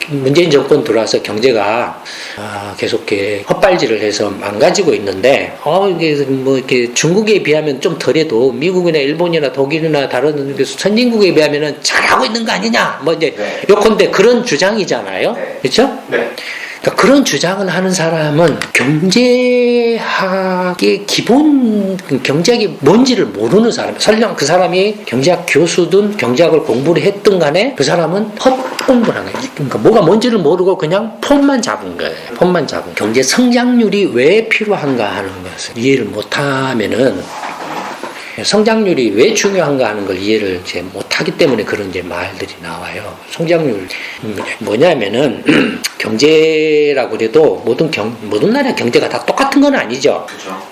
문재인 정권 들어와서 경제가 계속 이렇게 헛발질을 해서 망가지고 있는데, 이게 뭐 이렇게 중국에 비하면 좀 덜해도 미국이나 일본이나 독일이나 다른 선진국에 비하면은 잘하고 있는 거 아니냐, 뭐 이제 네. 요컨대 그런 주장이잖아요. 네. 그렇죠? 네. 그러니까 그런 주장을 하는 사람은 경제학의 기본 경제학이 뭔지를 모르는 사람. 설령 그 사람이 경제학 교수든 경제학을 공부를 했든 간에 그 사람은 헛공부를 하는 거예요. 그러니까 뭐가 뭔지를 모르고 그냥 폼만 잡은 거예요. 폼만 잡은. 경제 성장률이 왜 필요한가 하는 것을 이해를 못하면은, 성장률이 왜 중요한가 하는 걸 이해를 이제 못하기 때문에 그런 이제 말들이 나와요. 성장률 뭐냐면은 경제라고 그래도 모든 나라의 경제가 다 똑같은 건 아니죠.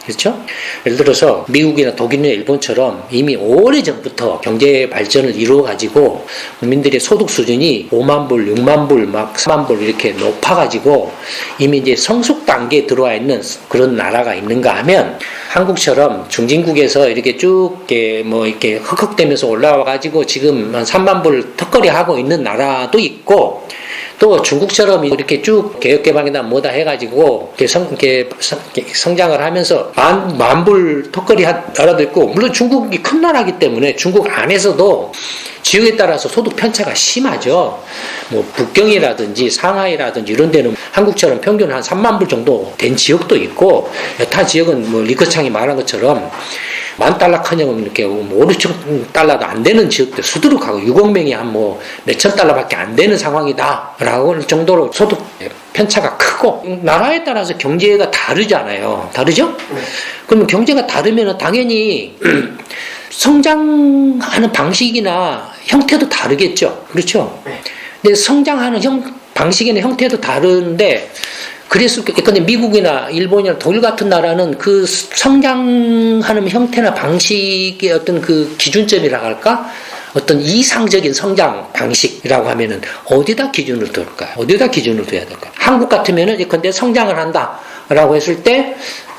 그렇죠? 예를 들어서 미국이나 독일이나 일본처럼 이미 오래전부터 경제 발전을 이루어 가지고 국민들의 소득 수준이 5만 불, 6만 불, 막 4만 불 이렇게 높아 가지고 이미 이제 성숙 단계에 들어와 있는 그런 나라가 있는가 하면, 한국처럼 중진국에서 이렇게 쭉 이렇게 흑흑대면서 올라와 가지고 지금 한 3만 불 턱걸이 하고 있는 나라도 있고, 또 중국처럼 이렇게 쭉 개혁개방이다 뭐다 해가지고 이렇게 성장을 하면서 만불 턱걸이 한 나라도 있고, 물론 중국이 큰 나라이기 때문에 중국 안에서도 지역에 따라서 소득 편차가 심하죠. 뭐 북경이라든지 상하이라든지 이런 데는 한국처럼 평균 한 3만 불 정도 된 지역도 있고, 여타 지역은 뭐 리커창이 말한 것처럼 $10,000,000커녕 이렇게 5,000,000달러도 안 되는 지역들 수두룩하고 6억 명이 한 뭐 몇천 달러밖에 안 되는 상황이다라고 할 정도로 소득 편차가 크고, 나라에 따라서 경제가 다르잖아요. 다르죠? 그러면 경제가 다르면 당연히 성장하는 방식이나 형태도 다르겠죠. 그렇죠? 근데 성장하는 방식이나 형태도 다른데, 그래서 근데 미국이나 일본이나 독일 같은 나라는 그 성장하는 형태나 방식의 어떤 그 기준점이라고 할까? 어떤 이상적인 성장 방식이라고 하면은 어디다 기준을 둘까요? 어디다 기준을 둬야 될까요? 한국 같으면은 예컨대 성장을 한다라고 했을 때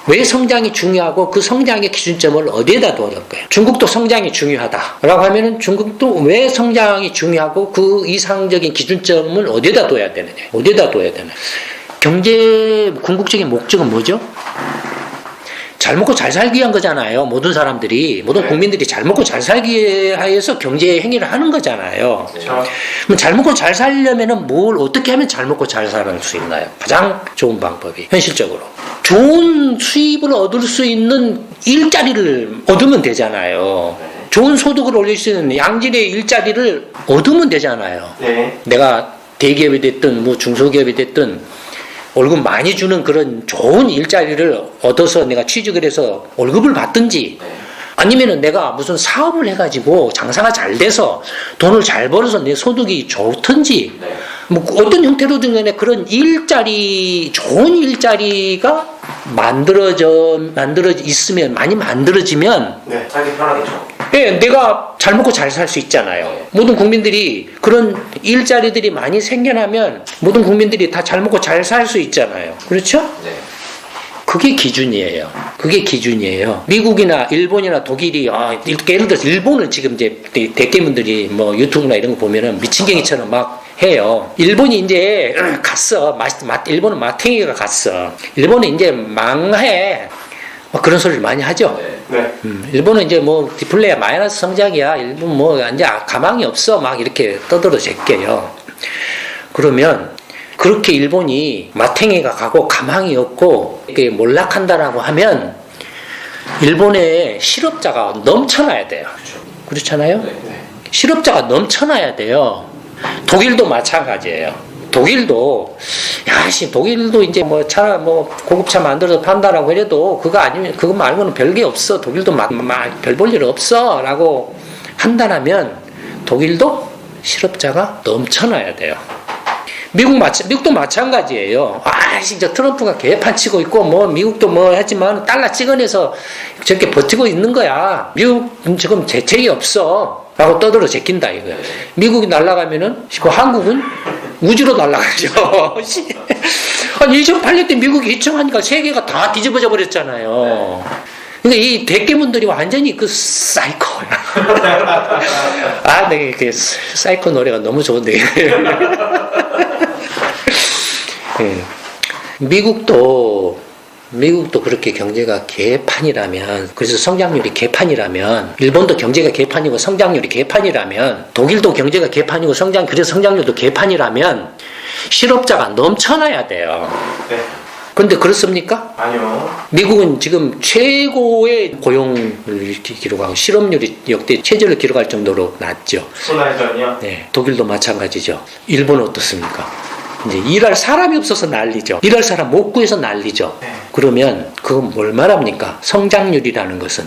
왜 성장이 중요하고 그 성장의 기준점을 어디에다 둬야 될까요? 중국도 성장이 중요하다라고 하면은 중국도 왜 성장이 중요하고 그 이상적인 기준점을 어디에다 둬야 되느냐? 어디에다 둬야 되느냐? 경제 궁극적인 목적은 뭐죠? 잘 먹고 잘 살기 위한 거잖아요. 모든 사람들이, 모든 국민들이 잘 먹고 잘 살기 위해서 경제 행위를 하는 거잖아요. 그렇죠. 그럼 잘 먹고 잘 살려면은 뭘 어떻게 하면 잘 먹고 잘 살 수 있나요? 가장 좋은 방법이 현실적으로 좋은 수입을 얻을 수 있는 일자리를 얻으면 되잖아요. 좋은 소득을 올릴 수 있는 양질의 일자리를 얻으면 되잖아요. 네. 내가 대기업이 됐든 뭐 중소기업이 됐든 월급 많이 주는 그런 좋은 일자리를 얻어서 내가 취직을 해서 월급을 받든지, 아니면은 내가 무슨 사업을 해가지고 장사가 잘 돼서 돈을 잘 벌어서 내 소득이 좋든지, 뭐 어떤 형태로든 간에 그런 일자리, 좋은 일자리가 만들어져 있으면, 많이 만들어지면, 네. 살기 편하겠죠. 예, 내가 잘 먹고 잘 살 수 있잖아요. 모든 국민들이 그런 일자리들이 많이 생겨나면 모든 국민들이 다 잘 먹고 잘 살 수 있잖아요. 그렇죠? 네. 그게 기준이에요. 그게 기준이에요. 미국이나 일본이나 독일이, 예를 들어서 일본은 지금 이제 대깨문들이 뭐 유튜브나 이런 거 보면은 미친갱이처럼 막 해요. 일본이 이제 갔어. 일본은 마탱이가 갔어. 일본은 이제 망해. 그런 소리를 많이 하죠. 네. 일본은 이제 뭐 디플레이야 마이너스 성장이야. 일본 뭐 이제 가망이 없어. 막 이렇게 떠들어 제껴요. 그러면 그렇게 일본이 마탱이가 가고 가망이 없고 이렇게 몰락한다라고 하면 일본에 실업자가 넘쳐나야 돼요. 그렇잖아요? 실업자가 넘쳐나야 돼요. 독일도 마찬가지예요. 독일도 이제 뭐 고급차 만들어서 판다라고 해도 그거 아니면 그거 말고는 별게 없어. 독일도 별 볼 일 없어라고 한다라면 독일도 실업자가 넘쳐나야 돼요. 미국도 마찬가지예요. 진짜 트럼프가 개판 치고 있고 뭐 미국도 뭐 하지만 달러 찍어내서 저렇게 버티고 있는 거야. 미국 지금 재책이 없어. 라고 떠들어 제낀다 이거야. 미국이 날아가면은 그 한국은 우주로 날아가죠. 아니 2008년 때 미국이 이청하니까 세계가 다 뒤집어져 버렸잖아요. 그러니까 이 대깨문들이 완전히 그 사이코야. 아, 네, 그 사이코 노래가 너무 좋은데. 예. 미국도 그렇게 경제가 개판이라면, 그래서 성장률이 개판이라면, 일본도 경제가 개판이고 성장률이 개판이라면, 독일도 경제가 개판이고 그래서 성장률도 개판이라면, 실업자가 넘쳐나야 돼요. 네. 근데 그렇습니까? 아니요. 미국은 지금 최고의 고용을 기록하고 실업률이 역대 최저를 기록할 정도로 낮죠. 소나이전이요? 네. 독일도 마찬가지죠. 일본은 어떻습니까? 이제 일할 사람이 없어서 난리죠. 일할 사람 못 구해서 난리죠. 네. 그러면 그건 뭘 말합니까? 성장률이라는 것은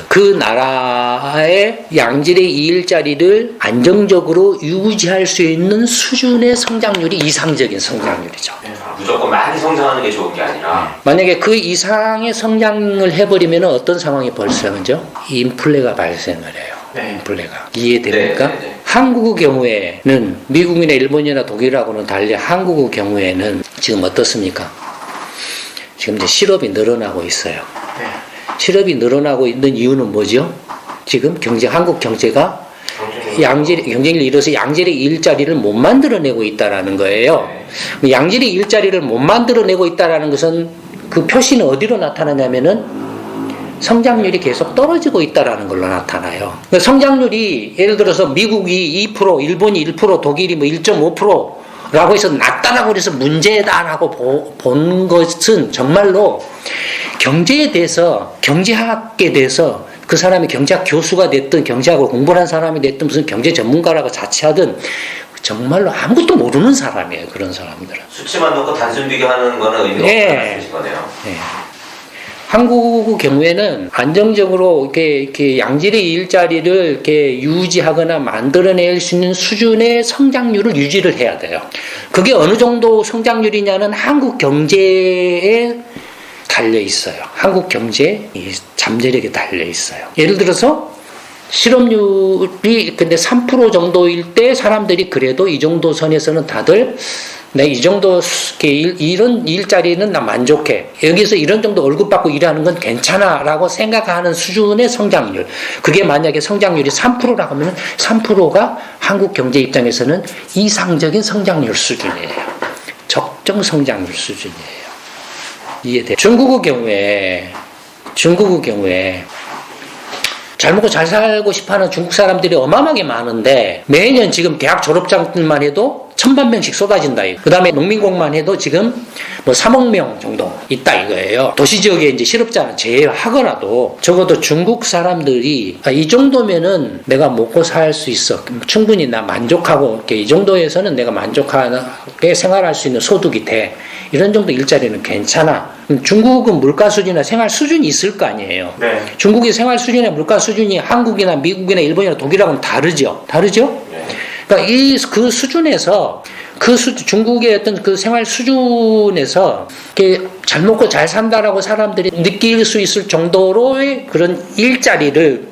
그 나라의 양질의 일자리를 안정적으로 유지할 수 있는 수준의 성장률이 이상적인 성장률이죠. 네. 무조건 많이 성장하는 게 좋은 게 아니라 만약에 그 이상의 성장을 해버리면 어떤 상황이 발생하죠? 인플레가 발생을 해요. 네. 인플레가. 이해됩니까? 네. 한국의 경우에는 미국이나 일본이나 독일하고는 달리 한국의 경우에는 지금 어떻습니까? 지금 이제 실업이 늘어나고 있어요. 네. 실업이 늘어나고 있는 이유는 뭐죠? 지금 한국 경제가 경쟁을 잃어서 양질의 일자리를 못 만들어내고 있다라는 거예요. 네. 양질의 일자리를 못 만들어내고 있다라는 것은 그 표시는 어디로 나타나냐면은 성장률이 계속 떨어지고 있다라는 걸로 나타나요. 그러니까 성장률이 예를 들어서 미국이 2%, 일본이 1%, 독일이 뭐 1.5%라고 해서 낮다라고 해서 문제다라고 본 것은 정말로 경제에 대해서, 경제학에 대해서 그 사람이 경제학 교수가 됐든 경제학을 공부한 사람이 됐든 무슨 경제 전문가라고 자처하든 정말로 아무것도 모르는 사람이에요. 그런 사람들은. 수치만 놓고 단순 비교하는 거는 의미가 없다는 거네요. 네. 한국의 경우에는 안정적으로 이렇게 양질의 일자리를 이렇게 유지하거나 만들어낼 수 있는 수준의 성장률을 유지를 해야 돼요. 그게 어느 정도 성장률이냐는 한국 경제에 달려 있어요. 한국 경제의 잠재력에 달려 있어요. 예를 들어서 실업률이 근데 3% 정도일 때 사람들이 그래도 이 정도 선에서는 다들 이 정도 이런 일자리는 나 만족해. 여기서 이런 정도 월급 받고 일하는 건 괜찮아라고 생각하는 수준의 성장률. 그게 만약에 성장률이 3%라고 하면 3%가 한국 경제 입장에서는 이상적인 성장률 수준이에요. 적정 성장률 수준이에요. 이해돼? 중국의 경우에 잘 먹고 잘 살고 싶어하는 중국 사람들이 어마어마하게 많은데 매년 지금 대학 졸업장만 해도 1,000만 명씩 쏟아진다. 그 다음에 농민공만 해도 지금 뭐 3억 명 정도 있다 이거예요. 도시지역에 이제 실업자는 제외하거나도 적어도 중국 사람들이 이 정도면은 내가 먹고 살 수 있어. 충분히 나 만족하고 이렇게 이 정도에서는 내가 만족하게 생활할 수 있는 소득이 돼. 이런 정도 일자리는 괜찮아. 중국은 물가 수준이나 생활 수준이 있을 거 아니에요. 네. 중국의 생활 수준이나 물가 수준이 한국이나 미국이나 일본이나 독일하고는 다르죠. 네. 그러니까 그 수준에서 중국의 어떤 그 생활 수준에서 이렇게 잘 먹고 잘 산다라고 사람들이 느낄 수 있을 정도로의 그런 일자리를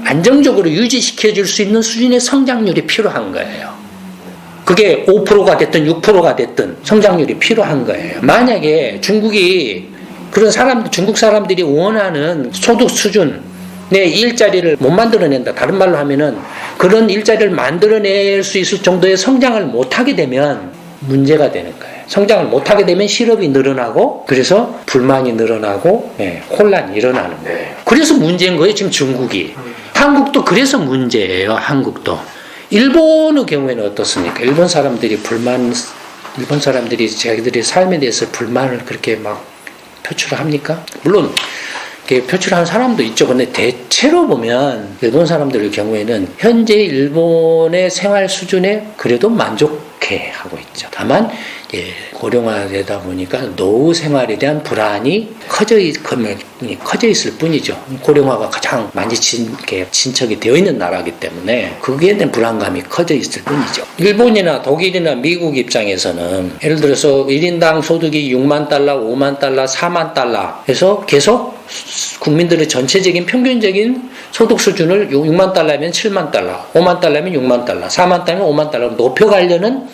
안정적으로 유지시켜 줄 수 있는 수준의 성장률이 필요한 거예요. 그게 5%가 됐든 6%가 됐든 성장률이 필요한 거예요. 만약에 중국 사람들이 원하는 소득 수준의 일자리를 못 만들어낸다. 다른 말로 하면은 그런 일자리를 만들어낼 수 있을 정도의 성장을 못하게 되면 문제가 되는 거예요. 성장을 못하게 되면 실업이 늘어나고 그래서 불만이 늘어나고 혼란이 일어나는 거예요. 그래서 문제인 거예요. 지금 중국이. 한국도 그래서 문제예요. 한국도. 일본의 경우에는 어떻습니까? 일본 사람들이 자기들의 삶에 대해서 불만을 그렇게 막 표출을 합니까? 물론 표출하는 사람도 있죠. 근데 대체로 보면 일본 사람들의 경우에는 현재 일본의 생활 수준에 그래도 만족해 하고 있죠. 다만 고령화되다 보니까 노후 생활에 대한 불안이 커져 있을 뿐이죠. 고령화가 가장 많이 진척이 되어 있는 나라이기 때문에 거기에 대한 불안감이 커져 있을 뿐이죠. 일본이나 독일이나 미국 입장에서는 예를 들어서 1인당 소득이 6만 달러, 5만 달러, 4만 달러 해서 계속 국민들의 전체적인 평균적인 소득 수준을 6만 달러면 7만 달러, 5만 달러면 6만 달러, 4만 달러면 5만 달러 높여가려는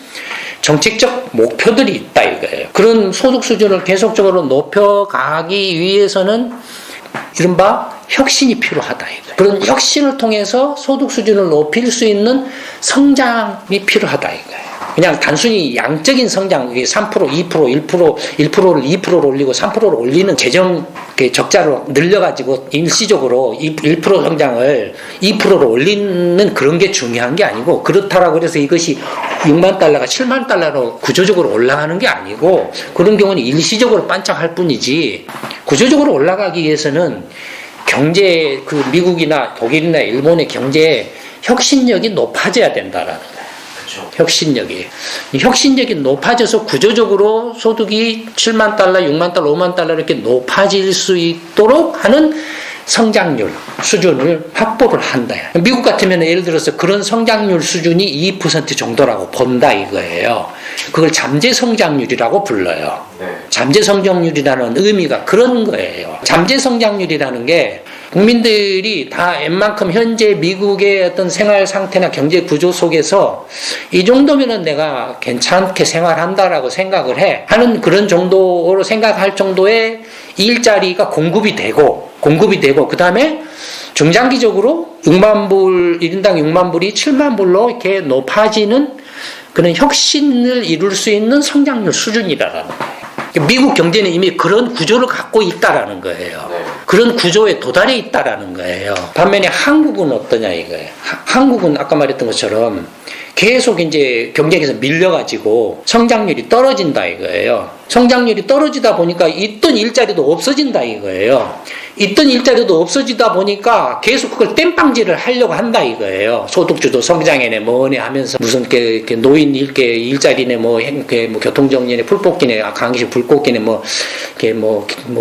정책적 목표들이 있다 이거예요. 그런 소득 수준을 계속적으로 높여가기 위해서는 이른바 혁신이 필요하다 이거예요. 그런 혁신을 통해서 소득 수준을 높일 수 있는 성장이 필요하다 이거예요. 그냥 단순히 양적인 성장, 3%, 2%, 1%를 2%로 올리고 3%로 올리는 재정 적자로 늘려가지고 일시적으로 1% 성장을 2%로 올리는 그런 게 중요한 게 아니고, 그렇다라고 해서 이것이 6만 달러가 7만 달러로 구조적으로 올라가는 게 아니고, 그런 경우는 일시적으로 반짝할 뿐이지, 구조적으로 올라가기 위해서는 경제, 그 미국이나 독일이나 일본의 경제 혁신력이 높아져야 된다라는 거예요. 혁신력이 높아져서 구조적으로 소득이 7만 달러, 6만 달러, 5만 달러 이렇게 높아질 수 있도록 하는 성장률 수준을 확보를 한다. 미국 같으면 예를 들어서 그런 성장률 수준이 2% 정도라고 본다 이거예요. 그걸 잠재 성장률이라고 불러요. 잠재 성장률이라는 의미가 그런 거예요. 잠재 성장률이라는 게 국민들이 다 웬만큼 현재 미국의 어떤 생활 상태나 경제 구조 속에서 이 정도면은 내가 괜찮게 생활한다라고 생각을 해 하는 그런 정도로 생각할 정도의 일자리가 공급이 되고 그 다음에 중장기적으로 6만 불, 1인당 6만 불이 7만 불로 이렇게 높아지는 그런 혁신을 이룰 수 있는 성장률 수준이라는 거예요. 미국 경제는 이미 그런 구조를 갖고 있다라는 거예요. 그런 구조에 도달해 있다라는 거예요. 반면에 한국은 어떠냐 이거예요. 한국은 아까 말했던 것처럼 계속 이제 경쟁에서 밀려가지고 성장률이 떨어진다 이거예요. 성장률이 떨어지다 보니까 있던 일자리도 없어진다 이거예요. 있던 일자리도 없어지다 보니까 계속 그걸 땜빵질을 하려고 한다 이거예요. 소득주도 성장이네 뭐네 하면서 무슨 노인 일자리네 뭐 교통정리네 풀뽑기네 강의식 불뽑기네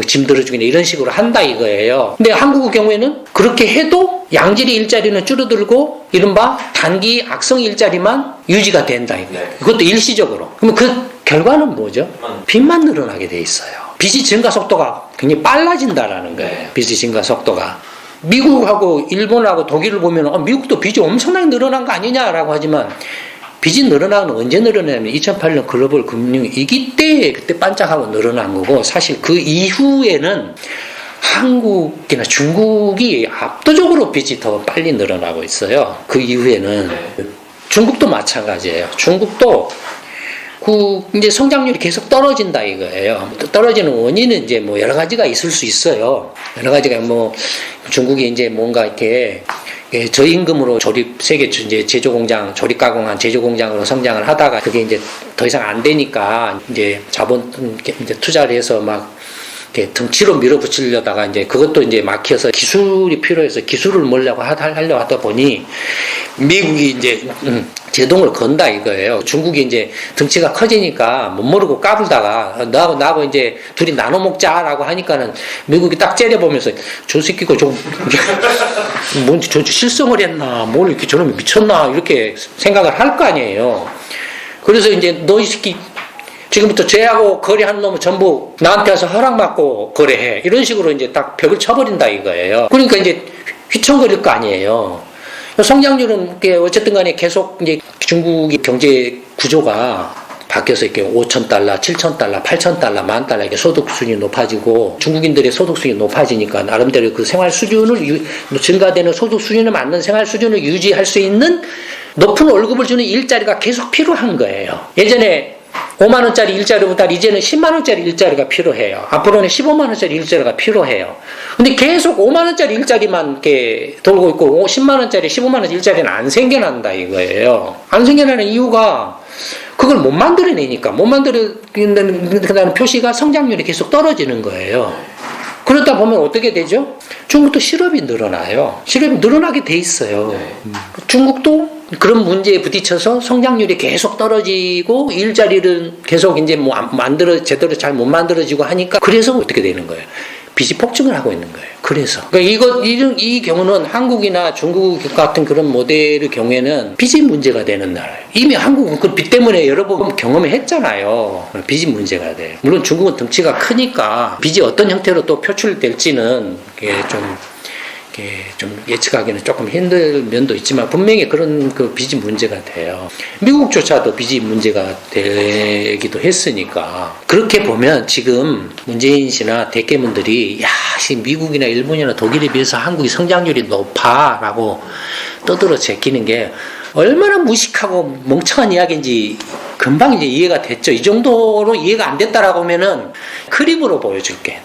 짐 들어주기네 이런 식으로 한다 이거예요. 근데 한국의 경우에는 그렇게 해도 양질의 일자리는 줄어들고 이른바 단기 악성 일자리만 유지가 된다 이거예요. 그것도 일시적으로. 그러면 그 결과는 뭐죠? 빚만 늘어나게 돼 있어요. 빚이 증가 속도가 굉장히 빨라진다라는 거예요. 빚의 증가 속도가. 미국하고 일본하고 독일을 보면 미국도 빚이 엄청나게 늘어난 거 아니냐라고 하지만 빚이 늘어나는 건 언제 늘어나냐면 2008년 글로벌 금융위기 때 그때 반짝하고 늘어난 거고, 사실 그 이후에는 한국이나 중국이 압도적으로 빚이 더 빨리 늘어나고 있어요. 그 이후에는 중국도 마찬가지예요. 중국도 이제 성장률이 계속 떨어진다 이거예요. 떨어지는 원인은 이제 뭐 여러 가지가 있을 수 있어요. 여러 가지가 중국이 이제 뭔가 이렇게 저임금으로 세계 이제 제조공장, 조립가공한 제조공장으로 성장을 하다가 그게 이제 더 이상 안 되니까 이제 자본 이제 투자를 해서 막 이렇게 등치로 밀어붙이려다가 이제 그것도 이제 막혀서 기술이 필요해서 기술을 몰려고 하려고 하다 보니 미국이 이제 제동을 건다 이거예요. 중국이 이제 등치가 커지니까 못 모르고 까불다가 나하고 이제 둘이 나눠 먹자라고 하니까는 미국이 딱 째려보면서 저 새끼가 뭔지 저 실성을 했나 뭘 이렇게 저놈이 미쳤나 이렇게 생각을 할 거 아니에요. 그래서 이제 너 이 새끼 지금부터 쟤하고 거래하는 놈은 전부 나한테 와서 허락받고 거래해. 이런 식으로 이제 딱 벽을 쳐버린다 이거예요. 그러니까 이제 휘청거릴 거 아니에요. 성장률은 어쨌든 간에 계속 이제 중국의 경제 구조가 바뀌어서 이렇게 5,000달러, 7,000달러, 8,000달러, 10,000달러 이렇게 소득 수준이 높아지고 중국인들의 소득 수준이 높아지니까 나름대로 그 생활 수준을 증가되는 소득 수준에 맞는 생활 수준을 유지할 수 있는 높은 월급을 주는 일자리가 계속 필요한 거예요. 예전에 5만원짜리 일자리보다 이제는 10만원짜리 일자리가 필요해요. 앞으로는 15만원짜리 일자리가 필요해요. 근데 계속 5만원짜리 일자리만 이렇게 돌고 있고 10만원짜리, 15만원짜리 일자리는 안 생겨난다 이거예요. 안 생겨나는 이유가 그걸 못 만들어내니까. 못 만들어낸다는 표시가 성장률이 계속 떨어지는 거예요. 그러다 보면 어떻게 되죠? 중국도 실업이 늘어나요. 실업이 늘어나게 돼 있어요. 중국도 그런 문제에 부딪혀서 성장률이 계속 떨어지고 일자리를 계속 이제 제대로 잘 못 만들어지고 하니까 그래서 어떻게 되는 거예요? 빚이 폭증을 하고 있는 거예요. 그래서 그러니까 이 경우는 한국이나 중국 같은 그런 모델의 경우에는 빚이 문제가 되는 나라예요. 이미 한국은 그 빚 때문에 여러 번 경험했잖아요. 빚이 문제가 돼요. 물론 중국은 덩치가 크니까 빚이 어떤 형태로 또 표출될지는 좀 예측하기는 조금 힘들 면도 있지만 분명히 그런 그 빚이 문제가 돼요. 미국조차도 빚이 문제가 되기도 했으니까 그렇게 보면 지금 문재인 씨나 대깨문들이 미국이나 일본이나 독일에 비해서 한국이 성장률이 높아라고 떠들어 제끼는 게 얼마나 무식하고 멍청한 이야기인지 금방 이제 이해가 됐죠. 이 정도로 이해가 안 됐다라고 하면은 그림으로 보여줄게.